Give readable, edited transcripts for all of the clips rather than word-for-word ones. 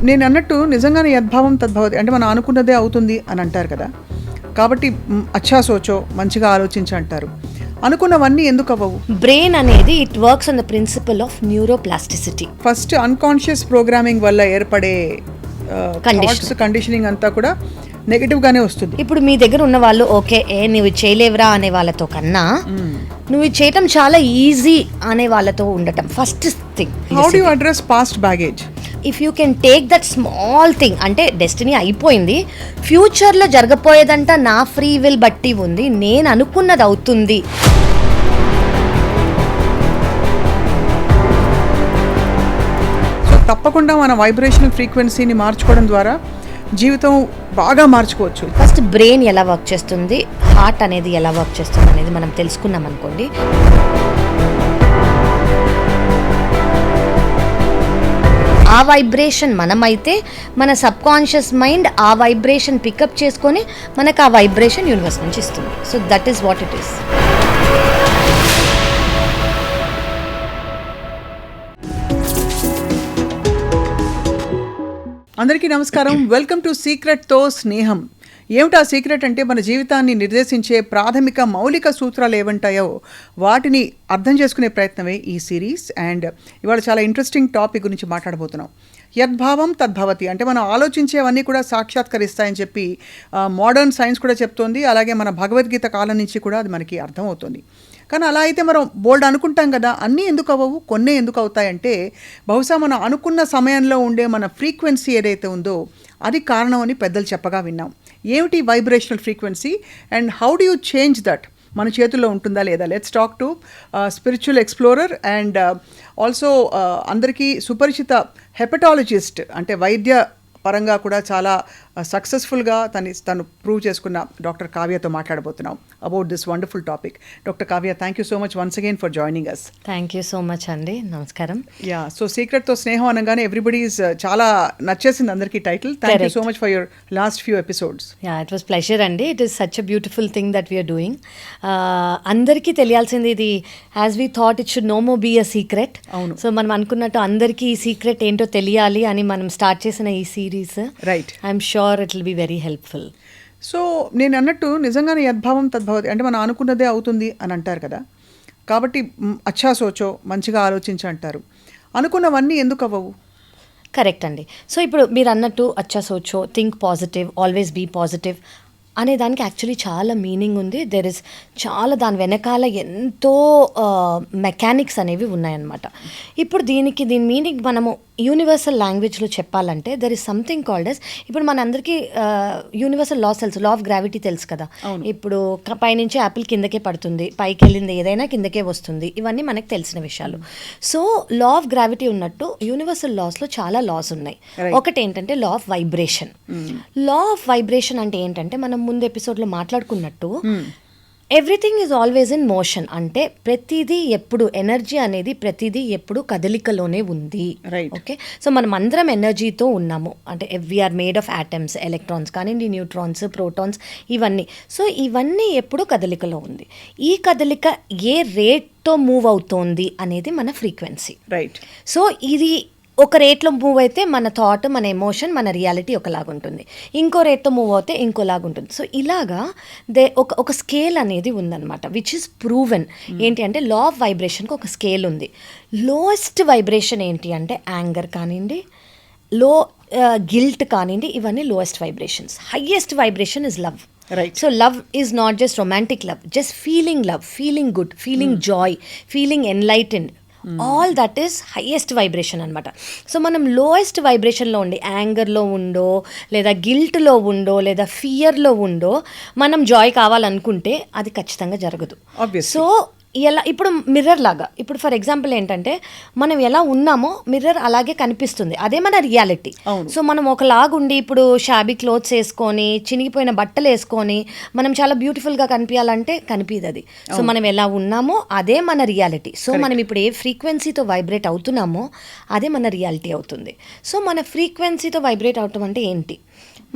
నేను అన్నట్టు నిజంగానే యద్భావం తద్భవతి అంటే మనం అనుకున్నదే అవుతుంది అని అంటారు కదా. కాబట్టి అచ్చా సోచో, మంచిగా ఆలోచించి అంటారు. అనుకున్నవన్నీ ఎందుకు అవ్వవు? బ్రెయిన్ అనేది it works on the principle of neuroplasticity. First unconscious programming వల్ల ఏర్పడే కండిషనింగ్ అంతా కూడా నెగటివ్గానే వస్తుంది. ఇప్పుడు మీ దగ్గర ఉన్న వాళ్ళు ఓకే నువ్వు చేయలేవురా అనే వాళ్ళతో కన్నా నువ్వు చేయటం చాలా ఈజీ అనే వాళ్ళతో ఉండటం first thing. How do you address past baggage? If you can take that small thing, అంటే డెస్టినీ అయిపోయింది, ఫ్యూచర్లో జరగపోయేదంట నా ఫ్రీ విల్ బట్టి ఉంది, నేను అనుకున్నది అవుతుంది. సో తప్పకుండా మన వైబ్రేషన్ ఫ్రీక్వెన్సీని మార్చుకోవడం ద్వారా జీవితం బాగా మార్చుకోవచ్చు. ఫస్ట్ బ్రెయిన్ ఎలా వర్క్ చేస్తుంది, హార్ట్ అనేది ఎలా వర్క్ చేస్తుంది అనేది మనం తెలుసుకున్నాం అనుకోండి. ఆ వైబ్రేషన్ మనమైతే మన సబ్ కాన్షియస్ మైండ్ ఆ వైబ్రేషన్ పికప్ చేసుకొని మనకు ఆ వైబ్రేషన్ యూనివర్స్ నుంచి ఇస్తుంది. So that is what it is. అందరికీ నమస్కారం. వెల్కమ్ టు సీక్రెట్తో స్నేహం. ఏమిటా సీక్రెట్ అంటే మన జీవితాన్ని నిర్దేశించే ప్రాథమిక మౌలిక సూత్రాలు ఏమంటాయో వాటిని అర్థం చేసుకునే ప్రయత్నమే ఈ సిరీస్. అండ్ ఇవాళ చాలా ఇంట్రెస్టింగ్ టాపిక్ గురించి మాట్లాడబోతున్నాం. యద్భావం తద్భవతి అంటే మనం ఆలోచించేవన్నీ కూడా సాక్షాత్కరిస్తాయని చెప్పి మోడర్న్ సైన్స్ కూడా చెప్తోంది. అలాగే మన భగవద్గీత కాలం నుంచి కూడా అది మనకి అర్థమవుతుంది. కానీ అలా అయితే మనం బోల్డ్ అనుకుంటాం కదా, అన్నీ ఎందుకు అవ్వవు, కొన్నే ఎందుకు అవుతాయంటే బహుశా మనం అనుకున్న సమయంలో ఉండే మన ఫ్రీక్వెన్సీ ఏదైతే ఉందో అది కారణం అని పెద్దలు చెప్పగా విన్నాం. ఏమిటి vibrational frequency and how do you change that? మన చేతుల్లో ఉంటుందా లేదా? Let's talk to spiritual explorer and also అందరికీ సుపరిచిత హెపటాలజిస్ట్, అంటే వైద్య పరంగా కూడా చాలా సక్సెస్ఫుల్గా తను ప్రూవ్ చేసుకున్న డాక్టర్ కావ్యతో మాట్లాడబోతున్నాం about this wonderful topic. Doctor Kavya, thank you so much once again for joining us. Thank you so much అండి, నమస్కారం. యా, సో సీక్రెట్తో స్నేహం అనగానే ఎవ్రీబడీస్ చాలా నచ్చేసింది అందరికీ title. Thank you so much for your last few episodes. Yeah, it was pleasure అండి. It is such a beautiful thing that we are doing. అందరికీ తెలియాల్సింది ఇది. As we thought it should no more be a secret. అవును. So మనం అనుకున్నట్టు అందరికీ ఈ secret ఏంటో తెలియాలి అని మనం స్టార్ట్ చేసిన ఈ series. Right. I'm sure it will be very helpful. So నేను అన్నట్టు నిజంగానే యద్భావం తద్భవతి అంటే మనం అనుకున్నదే అవుతుంది అని అంటారు కదా. కాబట్టి అచ్చా సోచో, మంచిగా ఆలోచించి అంటారు. అనుకున్నవన్నీ ఎందుకు అవ్వవు? కరెక్ట్ అండి. సో ఇప్పుడు మీరు అన్నట్టు అచ్చా సోచో, think positive, always be positive అనే దానికి యాక్చువల్లీ చాలా మీనింగ్ ఉంది. దెర్ ఇస్ చాలా దాని వెనకాల ఎంతో మెకానిక్స్ అనేవి ఉన్నాయన్నమాట. ఇప్పుడు దీని మీనింగ్ మనము యూనివర్సల్ లాంగ్వేజ్లో చెప్పాలంటే there is something called as, ఇప్పుడు మనందరికీ యూనివర్సల్ లాస్ తెలుసు, లా ఆఫ్ గ్రావిటీ తెలుసు కదా. ఇప్పుడు పైనుంచి యాపిల్ కిందకే పడుతుంది, పైకి వెళ్ళింది ఏదైనా కిందకే వస్తుంది, ఇవన్నీ మనకు తెలిసిన విషయాలు. సో లా ఆఫ్ గ్రావిటీ ఉన్నట్టు యూనివర్సల్ లాస్లో చాలా లాస్ ఉన్నాయి. ఒకటి ఏంటంటే law of vibration. Law of vibration అంటే ఏంటంటే మనం ముందు ఎపిసోడ్లో మాట్లాడుకున్నట్టు everything is always in motion. అంటే ప్రతిదీ ఎప్పుడు ఎనర్జీ అనేది ప్రతిదీ ఎప్పుడు కదలికలోనే ఉంది. ఓకే, సో మనం అందరం ఎనర్జీతో ఉన్నాము. అంటే we are made of atoms, electrons కానివ్వండి, న్యూట్రాన్స్, ప్రోటాన్స్, ఇవన్నీ. సో ఇవన్నీ ఎప్పుడు కదలికలో ఉంది. ఈ కదలిక ఏ రేట్తో మూవ్ అవుతోంది అనేది మన ఫ్రీక్వెన్సీ. రైట్. సో ఇది ఒక రేట్లో మూవ్ అయితే మన థాట్, మన ఎమోషన్, మన రియాలిటీ ఒకలాగుంటుంది. ఇంకో రేట్తో మూవ్ అవుతే ఇంకోలాగుంటుంది. సో ఇలాగా ఒక స్కేల్ అనేది ఉందన్నమాట, విచ్ ఇస్ ప్రూవెన్. ఏంటి అంటే లా ఆఫ్ వైబ్రేషన్కి ఒక స్కేల్ ఉంది. లోయెస్ట్ వైబ్రేషన్ ఏంటి అంటే యాంగర్ కానివ్వండి, గిల్ట్ కానివ్వండి, ఇవన్నీ lowest vibrations. Highest vibration is love. Right. So love is not just romantic love, just feeling love, feeling good, feeling joy, feeling enlightened. All that is highest vibration అనమాట. So మనం lowest వైబ్రేషన్లో ఉండి యాంగర్లో ఉండో, లేదా గిల్ట్లో ఉండో, లేదా ఫియర్లో ఉండో మనం Joy కావాలనుకుంటే అది ఖచ్చితంగా జరగదు. సో ఎలా, ఇప్పుడు మిర్రర్ లాగా, ఇప్పుడు ఫర్ ఎగ్జాంపుల్ ఏంటంటే మనం ఎలా ఉన్నామో మిర్రర్ అలాగే కనిపిస్తుంది, అదే మన రియాలిటీ. సో మనం ఒకలాగుండి ఇప్పుడు షాబీ క్లోత్స్ వేసుకొని, చినిగిపోయిన బట్టలు వేసుకొని మనం చాలా బ్యూటిఫుల్గా కనిపించాలంటే కనిపించదు అది. సో మనం ఎలా ఉన్నామో అదే మన రియాలిటీ. సో మనం ఇప్పుడు ఏ ఫ్రీక్వెన్సీతో వైబ్రేట్ అవుతున్నామో అదే మన రియాలిటీ అవుతుంది. సో మన ఫ్రీక్వెన్సీతో వైబ్రేట్ అవటం అంటే ఏంటి?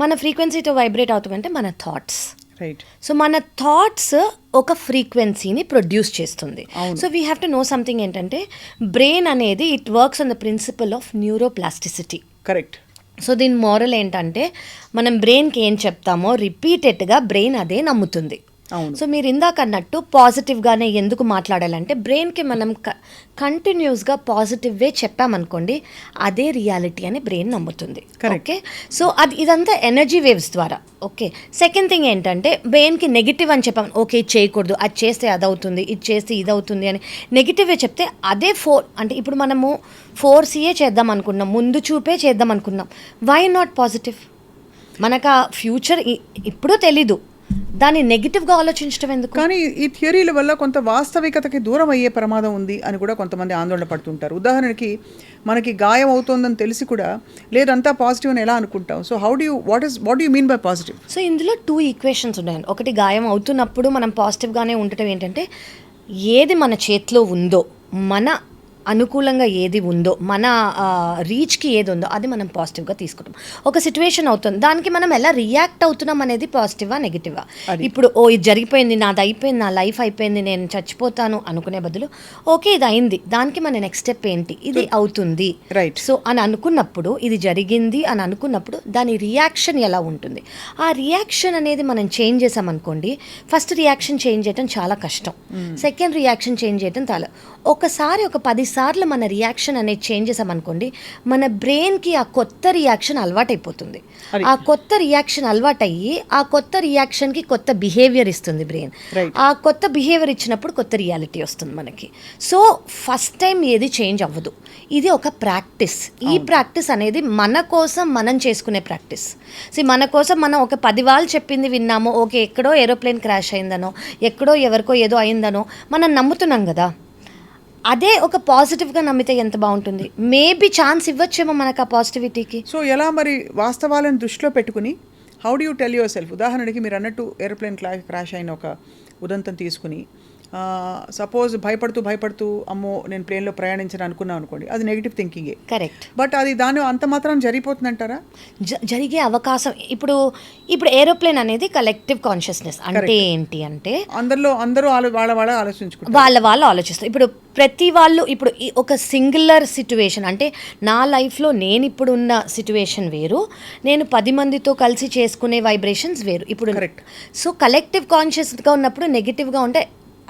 మన ఫ్రీక్వెన్సీతో వైబ్రేట్ అవటం అంటే మన థాట్స్. రైట్. సో మన థాట్స్ ఒక ఫ్రీక్వెన్సీని ప్రొడ్యూస్ చేస్తుంది. So we have to know something ఏంటంటే బ్రెయిన్ అనేది it works on the principle of neuroplasticity. Correct. So దీని మోరల్ ఏంటంటే మనం బ్రెయిన్కి ఏం చెప్తామో రిపీటెడ్గా బ్రెయిన్ అదే నమ్ముతుంది. అవును. సో మీరు ఇందాక అన్నట్టు పాజిటివ్గానే ఎందుకు మాట్లాడాలంటే బ్రెయిన్కి మనం కంటిన్యూస్గా పాజిటివ్ వే చెప్పామనుకోండి అదే రియాలిటీ అని బ్రెయిన్ నమ్ముతుంది. ఓకే, సో ఇదంతా ఎనర్జీ వేవ్స్ ద్వారా. ఓకే, సెకండ్ థింగ్ ఏంటంటే బ్రెయిన్కి నెగిటివ్ అని చెప్పాము, ఓకే ఇది చేయకూడదు, అది చేస్తే అది అవుతుంది, ఇది చేస్తే ఇది అవుతుంది అని నెగిటివే చెప్తే అదే అంటే ఇప్పుడు మనము ఫోర్సీయే చేద్దాం అనుకున్నాం, ముందు చూపే చేద్దాం అనుకున్నాం. Why not positive? మనకు ఆ ఫ్యూచర్ ఇప్పుడు తెలీదు, దాన్ని నెగిటివ్గా ఆలోచించడం ఎందుకు? కానీ ఈ థియరీల వల్ల కొంత వాస్తవికతకి దూరం అయ్యే ప్రమాదం ఉంది అని కూడా కొంతమంది ఆందోళన పడుతుంటారు. ఉదాహరణకి మనకి గాయం అవుతోందని తెలిసి కూడా లేదంతా పాజిటివ్ అని ఎలా అనుకుంటాం? So what you mean by positive? So ఇందులో 2 ఈక్వేషన్స్ ఉన్నాయండి. ఒకటి, గాయం అవుతున్నప్పుడు మనం పాజిటివ్గానే ఉండటం ఏంటంటే ఏది మన చేతిలో ఉందో, మన అనుకూలంగా ఏది ఉందో, మన రీచ్కి ఏది ఉందో అది మనం పాజిటివ్గా తీసుకుంటాం. ఒక సిచ్యువేషన్ అవుతుంది, దానికి మనం ఎలా రియాక్ట్ అవుతున్నాం అనేది పాజిటివా నెగిటివా. ఇప్పుడు ఇది జరిగిపోయింది, నాది అయిపోయింది, నా లైఫ్ అయిపోయింది, నేను చచ్చిపోతాను అనుకునే బదులు ఓకే ఇది అయింది, దానికి మన నెక్స్ట్ స్టెప్ ఏంటి, ఇది అవుతుంది రైట్. సో అని అనుకున్నప్పుడు, ఇది జరిగింది అని అనుకున్నప్పుడు దాని రియాక్షన్ ఎలా ఉంటుంది, ఆ రియాక్షన్ అనేది మనం చేంజ్ చేసామనుకోండి. ఫస్ట్ రియాక్షన్ చేంజ్ చేయడం చాలా కష్టం, సెకండ్ రియాక్షన్ చేంజ్ చేయడం చాలా. ఒకసారి ఒక 10 సార్లు మన రియాక్షన్ అనేది చేంజ్ చేసామనుకోండి, మన బ్రెయిన్కి ఆ కొత్త రియాక్షన్ అలవాటైపోతుంది. ఆ కొత్త రియాక్షన్ అలవాటయ్యి ఆ కొత్త రియాక్షన్కి కొత్త బిహేవియర్ ఇస్తుంది బ్రెయిన్. ఆ కొత్త బిహేవియర్ ఇచ్చినప్పుడు కొత్త రియాలిటీ వస్తుంది మనకి. సో ఫస్ట్ టైం ఏది చేంజ్ అవ్వదు, ఇది ఒక ప్రాక్టీస్. ఈ ప్రాక్టీస్ అనేది మన కోసం మనం చేసుకునే ప్రాక్టీస్. మన కోసం మనం ఒక 10 వాళ్ళు చెప్పింది విన్నామో, ఓకే ఎక్కడో ఏరోప్లేన్ క్రాష్ అయిందనో, ఎక్కడో ఎవరికో ఏదో అయిందనో మనం నమ్ముతున్నాం కదా, అదే ఒక పాజిటివ్గా నమ్మితే ఎంత బాగుంటుంది. మేబీ ఛాన్స్ ఇవ్వచ్చేమో మనకు ఆ పాజిటివిటీకి. సో ఎలా మరి వాస్తవాలను దృష్టిలో పెట్టుకుని how do you tell your self? ఉదాహరణకి మీరు అన్నట్టు ఏరోప్లేన్ క్రాష్ అయిన ఒక ఉదంతం తీసుకుని సపోజ్ భయపడుతూ అమ్మో నేను ప్లేన్లో ప్రయాణించను అనుకున్నాం అనుకోండి, అది నెగిటివ్ థింకింగే. కరెక్ట్. బట్ అది దాని అంత మాత్రం జరిగిపోతుందంటారా? జరిగే అవకాశం. ఇప్పుడు ఏరోప్లేన్ అనేది కలెక్టివ్ కాన్షియస్నెస్ అంటే ఏంటి అంటే అందరూ వాళ్ళ ఆలోచించుకుంటారు, వాళ్ళు ఆలోచిస్తారు. ఇప్పుడు ప్రతి వాళ్ళు ఇప్పుడు ఒక సింగులర్ సిచ్యువేషన్ అంటే నా లైఫ్లో నేను ఇప్పుడు ఉన్న సిచ్యువేషన్ వేరు, నేను 10 మందితో కలిసి చేసుకునే వైబ్రేషన్స్ వేరు. ఇప్పుడు కరెక్ట్. సో కలెక్టివ్ కాన్షియస్గా ఉన్నప్పుడు నెగిటివ్గా ఉంటే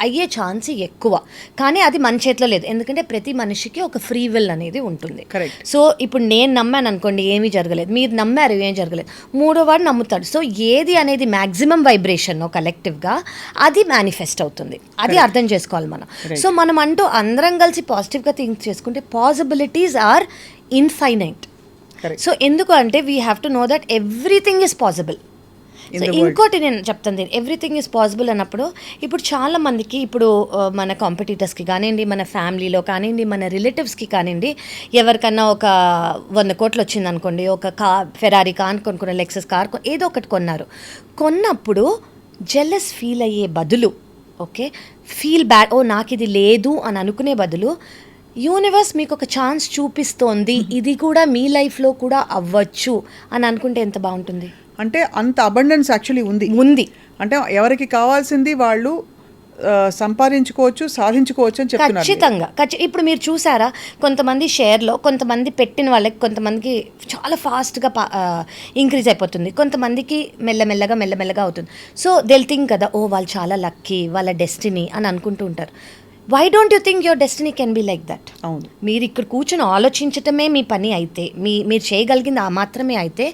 అయ్యే ఛాన్స్ ఎక్కువ, కానీ అది మన చేతిలో లేదు. ఎందుకంటే ప్రతి మనిషికి ఒక ఫ్రీ విల్ అనేది ఉంటుంది. కరెక్ట్. సో ఇప్పుడు నేను నమ్మాను అనుకోండి, ఏమీ జరగలేదు, మీరు నమ్మారు, ఏం జరగలేదు, మూడో వాడు నమ్ముతాడు. సో ఏది అనేది మ్యాక్సిమం వైబ్రేషన్ కలెక్టివ్గా అది మేనిఫెస్ట్ అవుతుంది. అది అర్థం చేసుకోవాలి మనం. సో మనం అంటూ అందరం కలిసి పాజిటివ్గా థింక్ చేసుకుంటే పాసిబిలిటీస్ ఆర్ ఇన్ఫైనైట్. సో ఎందుకు అంటే we have to know that everything is possible. So ఇంకోటి నేను చెప్తాను, ఎవ్రీథింగ్ ఈజ్ పాసిబుల్ అన్నప్పుడు ఇప్పుడు చాలా మందికి ఇప్పుడు మన కాంపిటీటర్స్కి కానివ్వండి, మన ఫ్యామిలీలో కానివ్వండి, మన రిలేటివ్స్కి కానివ్వండి, ఎవరికన్నా ఒక 100 కోట్లు వచ్చింది అనుకోండి, ఒక ఫెరారీ కార్ కొనుక్కున్న, లెక్సస్ కార్ ఏదో ఒకటి కొన్నప్పుడు జెలస్ ఫీల్ అయ్యే బదులు, ఓకే ఫీల్ బ్యాడ్, ఓ నాకు ఇది లేదు అని అనుకునే బదులు యూనివర్స్ మీకు ఒక ఛాన్స్ చూపిస్తోంది, ఇది కూడా మీ లైఫ్లో కూడా అవ్వచ్చు అని అనుకుంటే ఎంత బాగుంటుంది. అంటే అంత అబండెన్స్ యాక్చువల్లీ ఉంది. అంటే ఎవరికి కావాల్సింది వాళ్ళు సంపాదించుకోవచ్చు, సాధించుకోవచ్చు అని చెప్తున్నారు. ఖచ్చితంగా. ఇప్పుడు మీరు చూసారా, కొంతమంది షేర్లో, కొంతమంది పెట్టిన వాళ్ళకి కొంతమందికి చాలా ఫాస్ట్గా ఇంక్రీజ్ అయిపోతుంది, కొంతమందికి మెల్లమెల్లగా అవుతుంది. సో దెల్ థింక్ కదా, ఓ వాళ్ళు చాలా లక్కీ, వాళ్ళ డెస్టినీ అని అనుకుంటూ ఉంటారు. Why don't you think your destiny can be like that? అవును. మీరు ఇక్కడ కూర్చొని ఆలోచించటమే మీ పని అయితే, మీరు చేయగలిగింది ఆ మాత్రమే అయితే,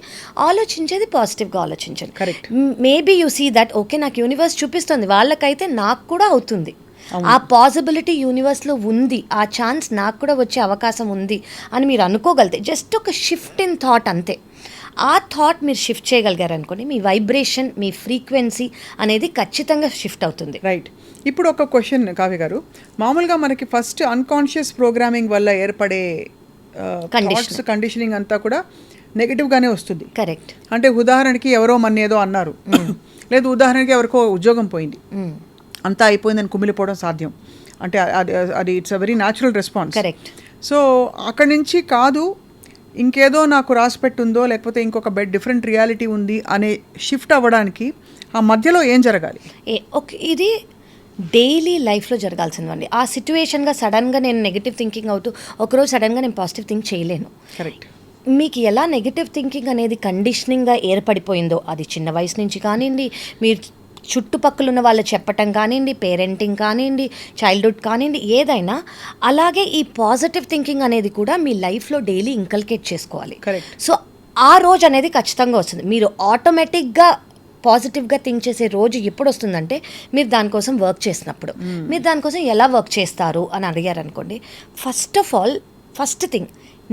ఆలోచించేది పాజిటివ్గా ఆలోచించండి. Correct. Maybe you see that okay నాకు యూనివర్స్ చూపిస్తుంది, వాళ్ళకైతే నాకు కూడా అవుతుంది, ఆ పాసిబిలిటీ యూనివర్స్లో ఉంది, ఆ ఛాన్స్ నాకు కూడా వచ్చే అవకాశం ఉంది అని మీరు అనుకోగలితే, జస్ట్ ఒక షిఫ్ట్ ఇన్ థాట్ అంతే. ఆ థాట్ మీరు షిఫ్ట్ చేయగలిగారు అనుకోండి, మీ వైబ్రేషన్, మీ ఫ్రీక్వెన్సీ అనేది ఖచ్చితంగా షిఫ్ట్ అవుతుంది. రైట్. ఇప్పుడు ఒక క్వశ్చన్ కావ్య గారు, మామూలుగా మనకి ఫస్ట్ అన్కాన్షియస్ ప్రోగ్రామింగ్ వల్ల ఏర్పడే కండిషనింగ్ అంతా కూడా నెగిటివ్గానే వస్తుంది. కరెక్ట్. అంటే ఉదాహరణకి ఎవరో మన ఏదో అన్నారు, లేదు ఉదాహరణకి ఎవరికో ఉద్యోగం పోయింది, అంతా అయిపోయిందని కుమిలిపోవడం సాధ్యం. అంటే అది it's a very natural response. Correct. So అక్కడి నుంచి కాదు, ఇంకేదో నాకు రాసిపెట్టుందో లేకపోతే ఇంకొక డిఫరెంట్ రియాలిటీ ఉంది అనే షిఫ్ట్ అవ్వడానికి ఆ మధ్యలో ఏం జరగాలి? ఇది డైలీ లైఫ్లో జరగాల్సిందండి. ఆ సిచ్యువేషన్గా సడన్గా నేను నెగిటివ్ థింకింగ్ అవుతూ ఒకరోజు సడన్గా నేను పాజిటివ్ థింక్ చేయలేను. కరెక్ట్. మీకు ఎలా నెగటివ్ థింకింగ్ అనేది కండిషనింగ్గా ఏర్పడిపోయిందో, అది చిన్న వయసు నుంచి కానివ్వండి, మీరు చుట్టుపక్కల ఉన్న వాళ్ళు చెప్పటం కానివ్వండి, పేరెంటింగ్ కానివ్వండి, చైల్డ్హుడ్ కానివ్వండి, ఏదైనా అలాగే ఈ పాజిటివ్ థింకింగ్ అనేది కూడా మీ లైఫ్లో డైలీ ఇంకల్కేట్ చేసుకోవాలి. కరెక్ట్. సో ఆ రోజు అనేది ఖచ్చితంగా వస్తుంది. మీరు ఆటోమేటిక్గా పాజిటివ్గా థింక్ చేసే రోజు ఎప్పుడు వస్తుందంటే మీరు దానికోసం వర్క్ చేసినప్పుడు. మీరు దానికోసం ఎలా వర్క్ చేస్తారు అని అడిగారు అనుకోండి, ఫస్ట్ థింగ్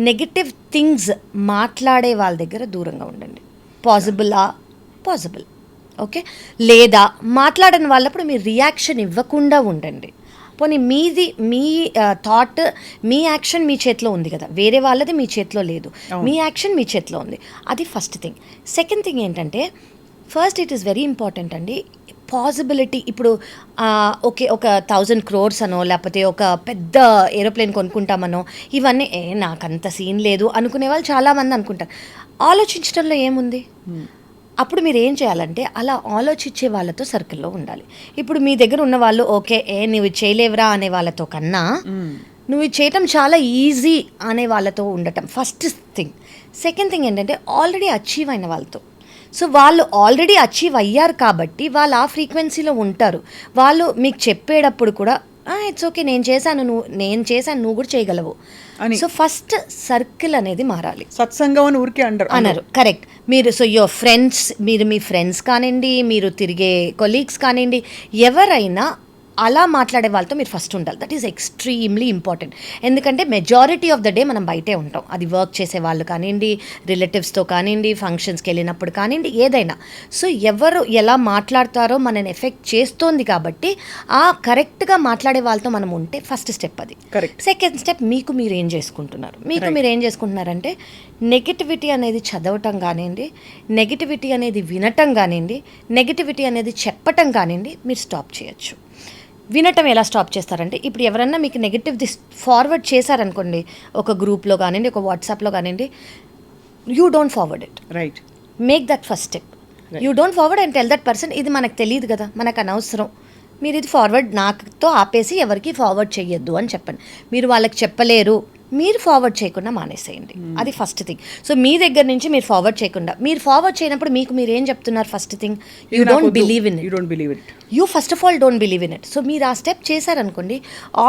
నెగటివ్ థింగ్స్ మాట్లాడే వాళ్ళ దగ్గర దూరంగా ఉండండి. Possible okay. లేదా మాట్లాడని వాళ్ళప్పుడు మీరు రియాక్షన్ ఇవ్వకుండా ఉండండి. పోనీ మీ థాట్, మీ యాక్షన్ మీ చేతిలో ఉంది కదా, వేరే వాళ్ళది మీ చేతిలో లేదు. మీ యాక్షన్ మీ చేతిలో ఉంది. అది ఫస్ట్ థింగ్. సెకండ్ థింగ్ ఏంటంటే, first it is very important అండి, పాసిబిలిటీ. ఇప్పుడు ఓకే, ఒక 1000 crores అనో లేకపోతే ఒక పెద్ద ఏరోప్లేన్ కొనుక్కుంటామనో, ఇవన్నీ నాకంత సీన్ లేదు అనుకునే వాళ్ళు చాలామంది అనుకుంటారు. ఆలోచించడంలో ఏముంది? అప్పుడు మీరు ఏం చేయాలంటే అలా ఆలోచించే వాళ్ళతో సర్కిల్లో ఉండాలి. ఇప్పుడు మీ దగ్గర ఉన్న వాళ్ళు ఓకే నువ్వు చేయలేవురా అనే వాళ్ళతో కన్నా నువ్వు ఇది చేయటం చాలా ఈజీ అనే వాళ్ళతో ఉండటం ఫస్ట్ థింగ్. సెకండ్ థింగ్ ఏంటంటే ఆల్రెడీ అచీవ్ అయిన వాళ్ళతో. సో వాళ్ళు ఆల్రెడీ అచీవ్ అయ్యారు కాబట్టి వాళ్ళు ఆ ఫ్రీక్వెన్సీలో ఉంటారు. వాళ్ళు మీకు చెప్పేటప్పుడు కూడా ఇట్స్ ఓకే, నేను చేశాను నువ్వు కూడా చేయగలవు అని. సో ఫస్ట్ సర్కిల్ అనేది మారాలి. సత్సంగం అని ఊరికే అన్నారు. కరెక్ట్. మీరు యువర్ ఫ్రెండ్స్, మీ ఫ్రెండ్స్ కానివ్వండి, మీరు తిరిగే కొలీగ్స్ కానివ్వండి, ఎవరైనా అలా మాట్లాడే వాళ్ళతో మీరు ఫస్ట్ ఉండాలి. That is extremely important. ఎందుకంటే మెజారిటీ ఆఫ్ ద డే మనం బయటే ఉంటాం. అది వర్క్ చేసే వాళ్ళు కానివ్వండి, రిలేటివ్స్తో కానివ్వండి, ఫంక్షన్స్కి వెళ్ళినప్పుడు కానివ్వండి, ఏదైనా. సో ఎవరు ఎలా మాట్లాడతారో మనని ఎఫెక్ట్ చేస్తోంది కాబట్టి ఆ కరెక్ట్గా మాట్లాడే వాళ్ళతో మనం ఉంటే ఫస్ట్ స్టెప్ అది. కరెక్ట్. సెకండ్ స్టెప్ మీరు ఏం చేసుకుంటున్నారంటే నెగిటివిటీ అనేది చదవటం కానివ్వండి, నెగిటివిటీ అనేది వినటం కానివ్వండి, నెగిటివిటీ అనేది చెప్పటం కానివ్వండి, మీరు స్టాప్ చేయొచ్చు. వినటం ఎలా స్టాప్ చేస్తారంటే, ఇప్పుడు ఎవరన్నా మీకు నెగిటివ్ ఫార్వర్డ్ చేశారనుకోండి, ఒక గ్రూప్లో కానివ్వండి, ఒక వాట్సాప్లో కానివ్వండి, you don't forward it. Right. Make that first step. You don't forward and tell that person, ఇది మనకు తెలియదు కదా, మనకు అనవసరం, మీరు ఇది ఫార్వర్డ్ నాకుతో ఆపేసి ఎవరికి ఫార్వర్డ్ చేయొద్దు అని చెప్పండి. మీరు వాళ్ళకి చెప్పలేరు, మీరు ఫార్వర్డ్ చేయకుండా మానేసేయండి. అది ఫస్ట్ థింగ్. సో మీ దగ్గర నుంచి మీరు ఫార్వర్డ్ చేయకుండా, మీరు ఫార్వర్డ్ చేయనప్పుడు మీరు ఏం చెప్తున్నారు? First thing, you don't believe in it. You first of all don't believe in it. So మీరు ఆ స్టెప్ చేశారనుకోండి,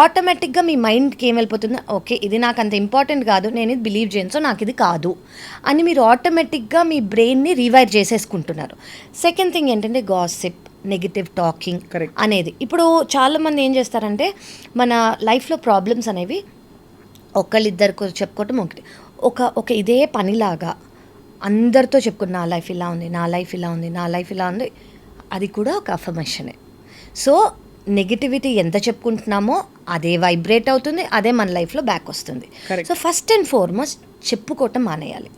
ఆటోమేటిక్గా మీ మైండ్కి ఏం వెళ్ళిపోతుంది, ఓకే ఇది నాకు అంత ఇంపార్టెంట్ కాదు, నేను ఇది బిలీవ్ చేయను, సో నాకు ఇది కాదు అని మీరు ఆటోమేటిక్గా మీ బ్రెయిన్ని రీవైర్ చేసేసుకుంటున్నారు. సెకండ్ థింగ్ ఏంటంటే గాసిప్, నెగిటివ్ టాకింగ్ అనేది. ఇప్పుడు చాలామంది ఏం చేస్తారంటే, మన లైఫ్లో ప్రాబ్లమ్స్ అనేవి ఒకళ్ళిద్దరికి చెప్పుకోవటం ఒకటి, ఒక ఇదే పనిలాగా అందరితో చెప్పుకుని నా లైఫ్ ఇలా ఉంది, అది కూడా ఒక అఫర్మేషనే. సో నెగిటివిటీ ఎంత చెప్పుకుంటున్నామో అదే వైబ్రేట్ అవుతుంది, అదే మన లైఫ్లో బ్యాక్ వస్తుంది. సో ఫస్ట్ అండ్ ఫార్మోస్ట్ చెప్పుకోవటం మానేయాలి.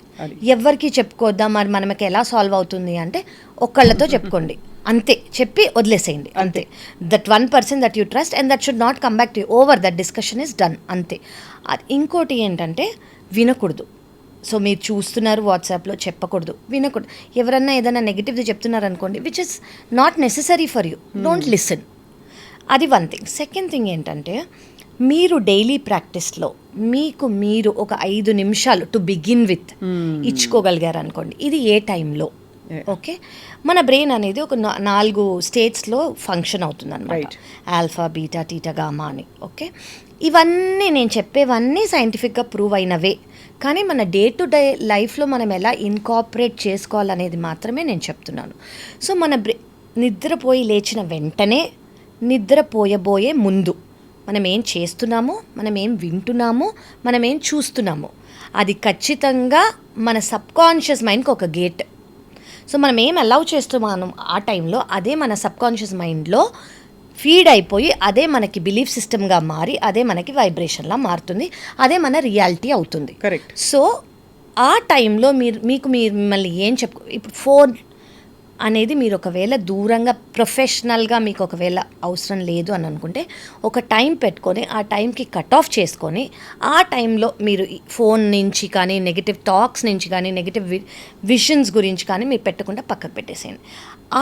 ఎవరికి చెప్పుకోద్దాం, మరి మనకి ఎలా సాల్వ్ అవుతుంది అంటే ఒకళ్ళతో చెప్పుకోండి అంతే, చెప్పి వదిలేసేయండి అంతే. That 1% that you trust and that should not come back to you. Over, that discussion is done అంతే. ఇంకోటి ఏంటంటే వినకూడదు. సో మీరు చూస్తున్నారు వాట్సాప్లో, చెప్పకూడదు, వినకూడదు. ఎవరన్నా ఏదైనా నెగిటివ్ది చెప్తున్నారు అనుకోండి, which is not necessary for you, don't listen. అది వన్ థింగ్. సెకండ్ థింగ్ ఏంటంటే, మీరు డైలీ ప్రాక్టీస్లో మీరు ఒక 5 నిమిషాలు టు బిగిన్ విత్ ఇచ్చుకోగలిగారు అనుకోండి, ఇది ఏ టైంలో ఓకే, మన బ్రెయిన్ అనేది ఒక 4 స్టేట్స్లో ఫంక్షన్ అవుతుంది అనమాట. ఆల్ఫా, బీటా, టీటా, గామా అని. ఓకే, ఇవన్నీ నేను చెప్పేవన్నీ సైంటిఫిక్గా ప్రూవ్ అయినవే, కానీ మన డే టు డే లైఫ్లో మనం ఎలా ఇన్కార్పొరేట్ చేసుకోవాలనేది మాత్రమే నేను చెప్తున్నాను. సో మన నిద్రపోయి లేచిన వెంటనే, నిద్రపోయబోయే ముందు మనం ఏం చేస్తున్నామో, మనం ఏం వింటున్నామో, మనం ఏం చూస్తున్నామో, అది ఖచ్చితంగా మన సబ్కాన్షియస్ మైండ్కి ఒక గేట్. సో మనం ఏం అలౌ చేస్తున్నాము ఆ టైంలో, అదే మన సబ్కాన్షియస్ మైండ్లో ఫీడ్ అయిపోయి అదే మనకి బిలీఫ్ సిస్టమ్గా మారి అదే మనకి వైబ్రేషన్లా మారుతుంది, అదే మన రియాలిటీ అవుతుంది. కరెక్ట్. సో ఆ టైంలో మీరు మిమ్మల్ని ఏం ఇప్పుడు ఫోన్ అనేది మీరు ఒకవేళ దూరంగా ప్రొఫెషనల్గా మీకు ఒకవేళ అవసరం లేదు అని అనుకుంటే, ఒక టైం పెట్టుకొని ఆ టైంకి కట్ ఆఫ్ చేసుకొని, ఆ టైంలో మీరు ఫోన్ నుంచి కానీ, నెగిటివ్ టాక్స్ నుంచి కానీ, నెగిటివ్ విషన్స్ గురించి కానీ మీరు పెట్టకుండా పక్కకు పెట్టేసేయండి.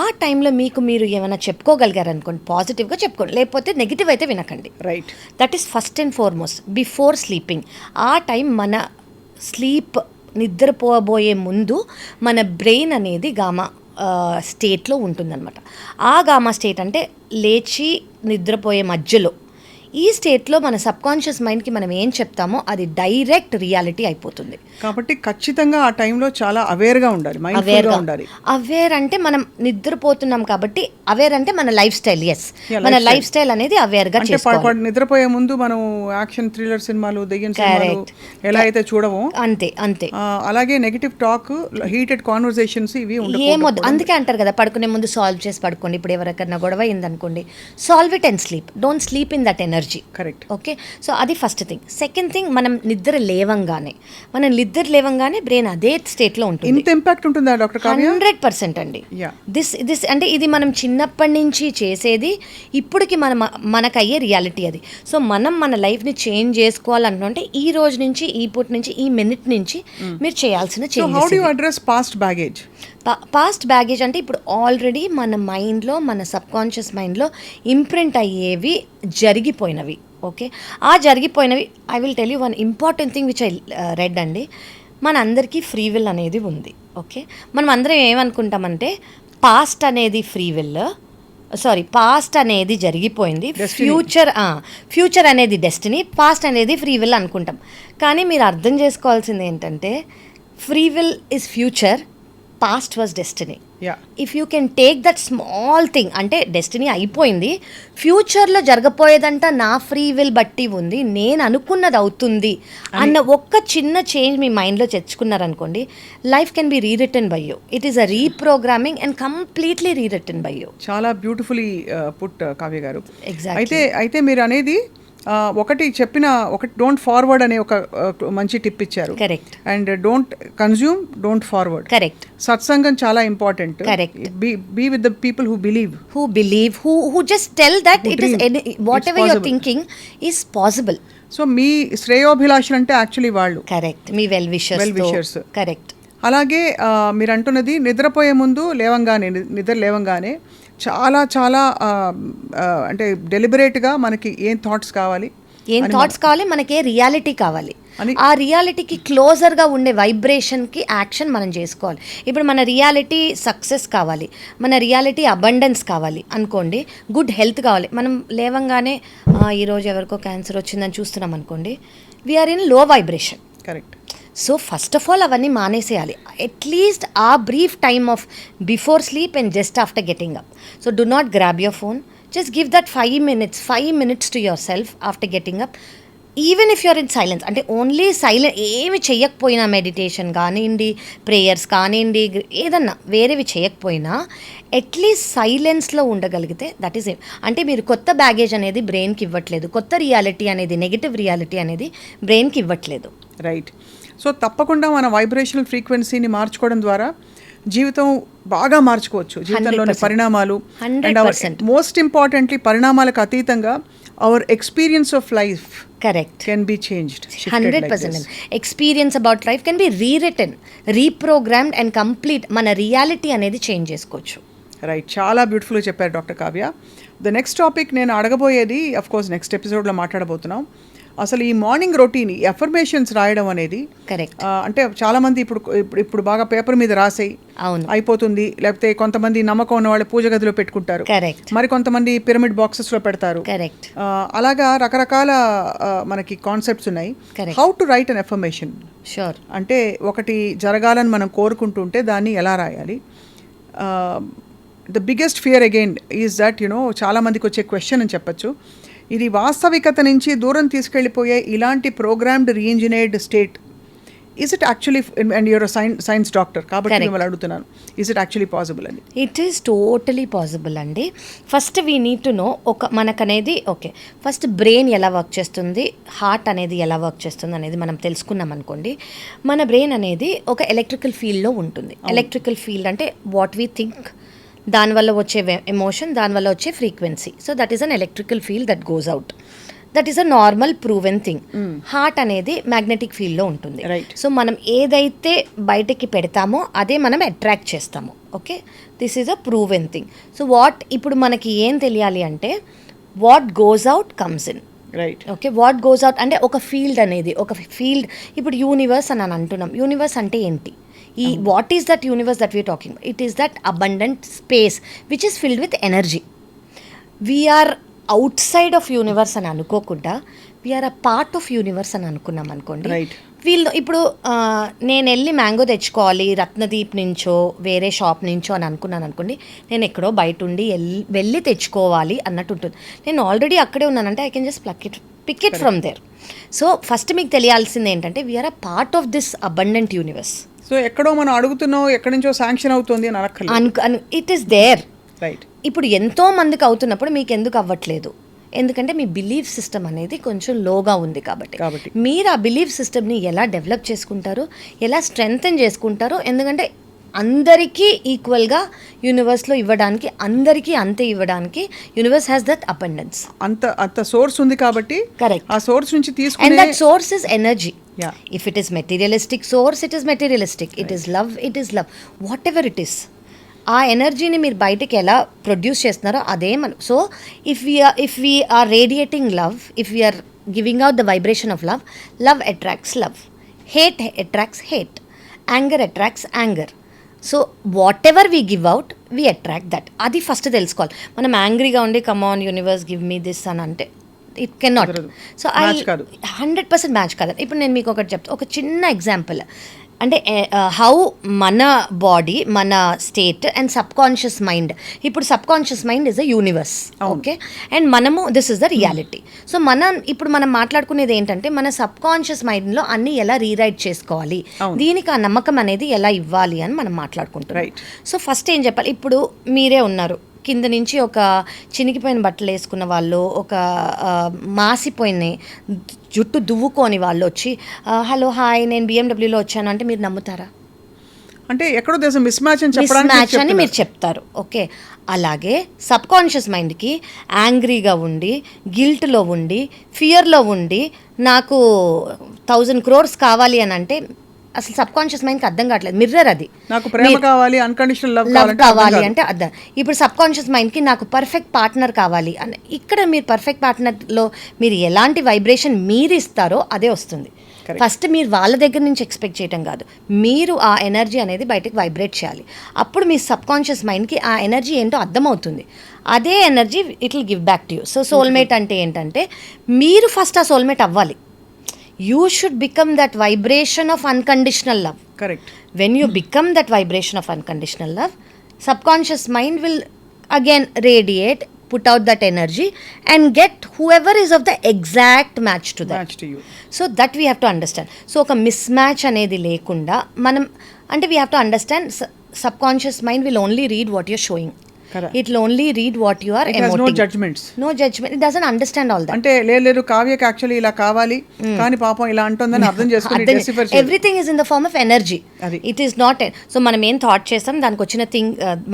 ఆ టైంలో మీరు ఏమైనా చెప్పుకోగలిగారు అనుకోండి, పాజిటివ్గా చెప్పుకోండి, లేకపోతే నెగిటివ్ అయితే వినకండి. Right. That is first and foremost before sleeping. ఆ టైం మన స్లీప్ నిద్రపోబోయే ముందు మన బ్రెయిన్ అనేది గామా స్టేట్లో ఉంటుందన్నమాట. ఆ గామా స్టేట్ అంటే లేచి నిద్రపోయే మధ్యలో ఈ స్టేట్లో మన సబ్కాన్షియస్ మైండ్కి మనం ఏం చెప్తామో అది డైరెక్ట్ రియాలిటీ అయిపోతుంది. కాబట్టి ఖచ్చితంగా ఆ టైంలో చాలా అవేర్గా ఉండాలి, మైండ్ఫుల్గా ఉండాలి. అవేర్ అంటే మనం నిద్రపోతున్నాం కాబట్టి అవేర్ అంటే మన లైఫ్ స్టైల్. ఎస్, మన లైఫ్ స్టైల్ అనేది అవేర్గా చేసుకోవాలి. నిద్రపోయే ముందు మనం యాక్షన్ థ్రిల్లర్ సినిమాలు, దెయ్యం సినిమాలు ఎలా అయితే చూడమో అంతే అంతే. అలాగే నెగటివ్ టాక్, హీటెడ్ కాన్వర్సేషన్స్ ఇవి ఏమొద్దు. అందుకే అంటారు కదా, పడుకునే ముందు సాల్వ్ చేసి పడుకోండి. ఇప్పుడు ఎవరికైనా గొడవ అయిందనుకోండి, solve it and sleep, don't sleep in that energy. Correct. Okay, so అది ఫస్ట్ థింగ్. సెకండ్ థింగ్, మనం నిద్ర లేవంగానే బ్రెయిన్ అదే స్టేట్లో ఉంటుంది. ఇంత ఇంపాక్ట్ ఉంటుందా డాక్టర్ కావ్య? 100% అండి. దిస్ అంటే ఇది మనం చిన్నప్పటి నుంచి చేసేది, ఇప్పటికి మనకయ్యే రియాలిటీ అది. సో మనం మన లైఫ్ని చేంజ్ చేసుకోవాలనుకుంటే ఈ రోజు నుంచి, ఈ పూట నుంచి, ఈ మినిట్ నుంచి మీరు చేయాల్సిన change. How do you address past baggage? Past baggage అంటే ఇప్పుడు ఆల్రెడీ మన మైండ్లో, మన సబ్కాన్షియస్ మైండ్లో ఇంప్రింట్ అయ్యేవి జరిగిపోయినవి. ఓకే, ఆ జరిగిపోయినవి I will tell you one important thing which I read అండి. మన అందరికీ ఫ్రీ విల్ అనేది ఉంది. ఓకే, మనం అందరం ఏమనుకుంటామంటే పాస్ట్ అనేది పాస్ట్ అనేది జరిగిపోయింది, ఫ్యూచర్ అనేది డెస్టినీ, పాస్ట్ అనేది ఫ్రీ విల్ అనుకుంటాం. కానీ మీరు అర్థం చేసుకోవాల్సింది ఏంటంటే free will is future, past was destiny. If you can take that small thing, అంటే డెస్టినీ అయిపోయింది, ఫ్యూచర్లో జరగపోయేదంట నా ఫ్రీ విల్ బట్టి ఉంది, నేను అనుకున్నది అవుతుంది అన్న ఒక్క చిన్న చేంజ్ మీ మైండ్లో తెచ్చుకున్నారనుకోండి, life can be rewritten by you. It is a reprogramming and completely rewritten by you. చాలా బ్యూటిఫుల్లీ పుట్ కావ్య గారు. ఎగ్జాక్ట్లీ. అయితే మీరు అనేది ఒకటి డోంట్ ఫార్వర్డ్ అనే ఒక మంచి టిప్ ఇచ్చారు. Correct. And don't consume, don't forward. Correct. సత్సంగం చాలా important. Correct. Be with the people who believe, who just tell that it is whatever you're thinking is possible. So మీ శ్రేయోభిలాషులు అంటే యాక్చువల్లీ వాళ్ళు. కరెక్ట్. మీ వెల్ విషర్స్. కరెక్ట్. అలాగే మీరు అంటున్నది నిద్రపోయే ముందు నిద్ర లేవంగానే చాలా చాలా అంటే డెలిబరేట్గా మనకి ఏం థాట్స్ కావాలి, మనకి ఏ రియాలిటీ కావాలి, ఆ రియాలిటీకి క్లోజర్గా ఉండే వైబ్రేషన్కి యాక్షన్ మనం చేసుకోవాలి. ఇప్పుడు మన రియాలిటీ సక్సెస్ కావాలి, మన రియాలిటీ అబండెన్స్ కావాలి అనుకోండి, గుడ్ హెల్త్ కావాలి. మనం లేవంగానే ఈరోజు ఎవరికో క్యాన్సర్ వచ్చిందని చూస్తున్నాం అనుకోండి, we are in low vibration. Correct. So first of all అవన్నీ మానేసేయాలి. At least a brief time off before sleep and just after getting up. So do not grab your phone, just give that 5 minutes to yourself after getting up. Even if you are in silence, అంటే only silent, ఏమి చేయకపోయినా, meditation కానివ్వండి, prayers కానివ్వండి, ఏదన్నా వేరేవి చేయకపోయినా at least సైలెన్స్లో ఉండగలిగితే that is it. అంటే మీరు కొత్త బ్యాగేజ్ అనేది బ్రెయిన్కి ఇవ్వట్లేదు, కొత్త రియాలిటీ అనేది, నెగిటివ్ రియాలిటీ అనేది బ్రెయిన్కి ఇవ్వట్లేదు. రైట్. సో తప్పకుండా మన వైబ్రేషనల్ ఫ్రీక్వెన్సీని మార్చుకోవడం ద్వారా జీవితం బాగా మార్చుకోవచ్చు, జీవితంలోని పరిణామాలు. అండ్ మోస్ట్ ఇంపార్టెంట్లీ పరిణామాలకు అతీతంగా our experience of life correct can be changed. 100%. Experience about life can be rewritten, reprogrammed and complete. మన రియాలిటీ అనేది చేంజ్ చేసుకోవచ్చు. రైట్. చాలా బ్యూటిఫుల్గా చెప్పారు doctor Kavya. The next topic నేను అడగబోయేది, అఫ్ కోర్స్ నెక్స్ట్ ఎపిసోడ్లో మాట్లాడబోతున్నాం, అసలు ఈ మార్నింగ్ రొటీన్ ఎఫర్మేషన్స్ రాయడం అనేది. కరెక్ట్. అంటే చాలా మంది ఇప్పుడు బాగా పేపర్ మీద రాసేయి అయిపోతుంది, లేకపోతే కొంతమంది నమ్మకం ఉన్న వాళ్ళు పూజ గదిలో పెట్టుకుంటారు, మరి కొంతమంది పిరమిడ్ బాక్సెస్లో పెడతారు. కరెక్ట్. అలాగా రకరకాల మనకి కాన్సెప్ట్స్ ఉన్నాయి. How to write an affirmation? Sure. అంటే ఒకటి జరగాలని మనం కోరుకుంటుంటే దాన్ని ఎలా రాయాలి? The biggest fear again is that చాలా మందికి వచ్చే క్వశ్చన్ అని చెప్పచ్చు, ఇది వాస్తవికత నుంచి దూరం తీసుకెళ్ళిపోయే ఇలాంటి programmed reengineered state, is it actually, and your science doctor కాబట్టి మిమ్మల్ని అడుగుతున్నాను, ఈజ్ ఇట్ యాక్చువల్లీ పాసిబుల్ అని? ఇట్ ఈస్ టోటలీ పాసిబుల్ అండి. First we need to know, మనకనేది ఓకే, ఫస్ట్ బ్రెయిన్ ఎలా వర్క్ చేస్తుంది, హార్ట్ అనేది ఎలా వర్క్ చేస్తుంది అనేది మనం తెలుసుకున్నాం అనుకోండి, మన బ్రెయిన్ అనేది ఒక ఎలక్ట్రికల్ ఫీల్డ్లో ఉంటుంది. ఎలక్ట్రికల్ ఫీల్డ్ అంటే వాట్ వీ థింక్, దానివల్ల వచ్చే ఎమోషన్, దానివల్ల వచ్చే frequency. So that is an electrical field that goes out. That is a normal proven thing. Heart అనేది మ్యాగ్నెటిక్ ఫీల్డ్లో ఉంటుంది. సో మనం ఏదైతే బయటకి పెడతామో అదే మనం అట్రాక్ట్ చేస్తాము. Okay, this is a proven thing. So ఇప్పుడు మనకి ఏం తెలియాలి అంటే what goes out comes in. Right. Okay, what goes out అంటే ఒక ఫీల్డ్ అనేది, ఒక ఫీల్డ్. ఇప్పుడు యూనివర్స్ అని అంటున్నాం. యూనివర్స్ అంటే ఏంటి? ఈ what is that universe that we are talking? It is that abundant space which is filled with energy. We are outside of universe అని అనుకోకుండా we are a part of universe అని అనుకున్నాం అనుకోండి. రైట్. వీళ్ళు ఇప్పుడు నేను వెళ్ళి మ్యాంగో తెచ్చుకోవాలి రత్నదీప్ నుంచో వేరే షాప్ నుంచో అని అనుకున్నాను అనుకోండి, నేను ఎక్కడో బయట ఉండి వెళ్ళి తెచ్చుకోవాలి అన్నట్టు ఉంటుంది. నేను ఆల్రెడీ అక్కడే ఉన్నానంటే I can just pick it from there. So first మీకు తెలియాల్సింది ఏంటంటే we are a part of this abundant universe. So ఎక్కడో మనం అడుగుతున్నాం, ఎక్కడి నుంచో శాంక్షన్ అవుతుంది అని అనక్కర్లేదు. It is there. రైట్. ఇప్పుడు ఎంతో మందికి అవుతున్నప్పుడు మీకు ఎందుకు అవ్వట్లేదు? ఎందుకంటే మీ బిలీఫ్ సిస్టమ్ అనేది కొంచెం లోగా ఉంది కాబట్టి. మీరు ఆ బిలీఫ్ సిస్టమ్ని ఎలా డెవలప్ చేసుకుంటారో, ఎలా స్ట్రెంగ్తెన్ చేసుకుంటారో, ఎందుకంటే అందరికీ ఈక్వల్గా యూనివర్స్లో ఇవ్వడానికి, అందరికీ అంతే ఇవ్వడానికి యూనివర్స్ హ్యాస్ దట్ అబండెన్స్. అంత సోర్స్ ఉంది కాబట్టి. కరెక్ట్. ఆ సోర్స్ నుంచి అండ్ తీసుకునే that source is energy. Yeah. If it is materialistic source, it is materialistic. It is love, it is love. Whatever it is. ఆ ఎనర్జీని మీరు బయటకి ఎలా ప్రొడ్యూస్ చేస్తున్నారో అదే మనం. So if we are radiating love, if we are giving out the vibration of love, love attracts love, hate attracts hate, anger attracts anger. So whatever we give out we attract that. అది first తెలుసుకోవాలి. మనం యాంగ్రీగా ఉండి come on universe give me this అని అంటే it can not. So 100% match కాదు. ఇప్పుడు నేను మీకు ఒకటి చెప్తాను, ఒక చిన్న ఎగ్జాంపుల్. అంటే హౌ మన బాడీ, మన state and subconscious mind. ఇప్పుడు subconscious mind is a universe. Okay, and మనము this is the reality. So ఇప్పుడు మనం మాట్లాడుకునేది ఏంటంటే మన సబ్ కాన్షియస్ మైండ్లో అన్ని ఎలా రీరైట్ చేసుకోవాలి, దీనికి ఆ నమ్మకం అనేది ఎలా ఇవ్వాలి అని మనం మాట్లాడుకుంటాం. సో ఫస్ట్ ఏం చెప్పాలి? ఇప్పుడు మీరే ఉన్నారు, కింద నుంచి ఒక చినిగిపోయిన బట్టలు వేసుకున్న వాళ్ళు, ఒక మాసిపోయిన జుట్టు దువ్వుకొని వాళ్ళు వచ్చి హలో హాయ్ నేను బిఎండబ్ల్యూలో వచ్చాను అంటే మీరు నమ్ముతారా? అంటే ఎక్కడో దేశం మిస్ మ్యాచ్ అని మీరు చెప్తారు. ఓకే, అలాగే సబ్ కాన్షియస్ మైండ్కి యాంగ్రీగా ఉండి, గిల్ట్లో ఉండి, ఫియర్లో ఉండి నాకు 1000 crores కావాలి అని అంటే అసలు సబ్ కాన్షియస్ మైండ్కి అర్థం కావట్లేదు. మిర్రర్ అది. నాకు ప్రేమ కావాలి, అన్కండిషనల్ లవ్ కావాలి అంటే అర్థం. ఇప్పుడు సబ్ కాన్షియస్ మైండ్కి నాకు పర్ఫెక్ట్ పార్ట్నర్ కావాలి అని, ఇక్కడ మీరు పర్ఫెక్ట్ పార్ట్నర్లో మీరు ఎలాంటి వైబ్రేషన్ మీరు ఇస్తారో అదే వస్తుంది. ఫస్ట్ మీరు వాళ్ళ దగ్గర నుంచి ఎక్స్పెక్ట్ చేయటం కాదు, మీరు ఆ ఎనర్జీ అనేది బయటకు వైబ్రేట్ చేయాలి. అప్పుడు మీ సబ్ కాన్షియస్ మైండ్కి ఆ ఎనర్జీ ఏంటో అర్థమవుతుంది. అదే energy it will give back to you. So soulmate అంటే ఏంటంటే మీరు ఫస్ట్ ఆ సోల్మేట్ అవ్వాలి. You should become that vibration of unconditional love. Correct. When you become that vibration of unconditional love, subconscious mind will again radiate, put out that energy and get whoever is of the exact match to that. Match to you. So that we have to understand. So oka mismatch anedi lekunda manam ante we have to understand subconscious mind will only read what you're showing. Correct. It will only read what you are it emoting. Has no judgments. No judgment. It doesn't understand all that. అంటే లేదు కావ్యకి actually ఇలా కావాలి కానీ పాపం ఇలా అంటుందని అర్థం చేసుకుని decipher చేయాలి. Everything is in the form of energy. It is not. So మనం ఏం థాట్ చేస్తాం దానికి వచ్చిన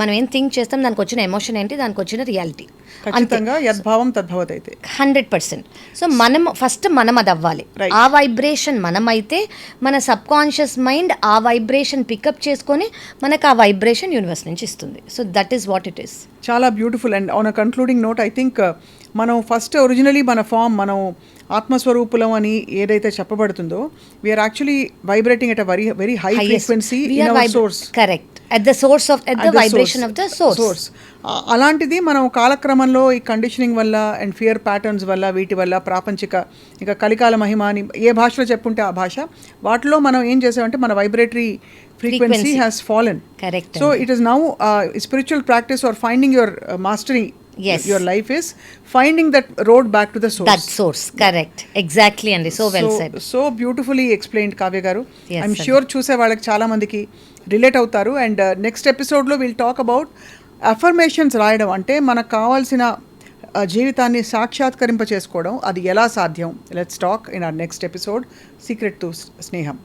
మనం ఏం థింక్ చేస్తాం దానికి వచ్చిన ఎమోషన్ ఏంటి, దానికి వచ్చిన రియాలిటీ. ఖచ్చితంగా యద్భావం తద్భవతి అయితే 100%. సో మనం ఫస్ట్ మనం అది అవ్వాలి. ఆ వైబ్రేషన్ మనమైతే మన సబ్ కాన్షియస్ మైండ్ ఆ వైబ్రేషన్ పికప్ చేసుకొని మనకు ఆ వైబ్రేషన్ యూనివర్స్ నుంచి ఇస్తుంది. So that is what it is. చాలా beautiful. And on a concluding note I think మనం ఫస్ట్ ఒరిజినలీ మన ఫామ్ మనం ఆత్మస్వరూపులం అని ఏదైతే చెప్పబడుతుందో we are actually vibrating at a very high frequency in our source. Correct. at the source of at the vibration of the source. అలాంటిది మనం కాలక్రమంలో ఈ కండిషనింగ్ వల్ల అండ్ ఫియర్ ప్యాటర్న్స్ వల్ల వీటి వల్ల ప్రాపంచిక ఇంకా కలికాల మహిమ అని ఏ భాషలో చెప్పుంటే ఆ భాష వాటిలో మనం ఏం చేసామంటే మన vibratory frequency has fallen. Correct. So it is now spiritual practice or finding your mastery. Yes. Your life is finding that road back to the source. That source, correct. Exactly, and so well said. So beautifully explained, Kavya garu. Yes, I'm sure chuse vaalaki chaala mandiki relate avutaru. And next episode lo we'll talk about affirmations రాయడం అంటే మనకు కావాల్సిన జీవితాన్ని సాక్షాత్కరింప చేసుకోవడం అది ఎలా సాధ్యం. Let's talk in our next episode, Secret to Sneham.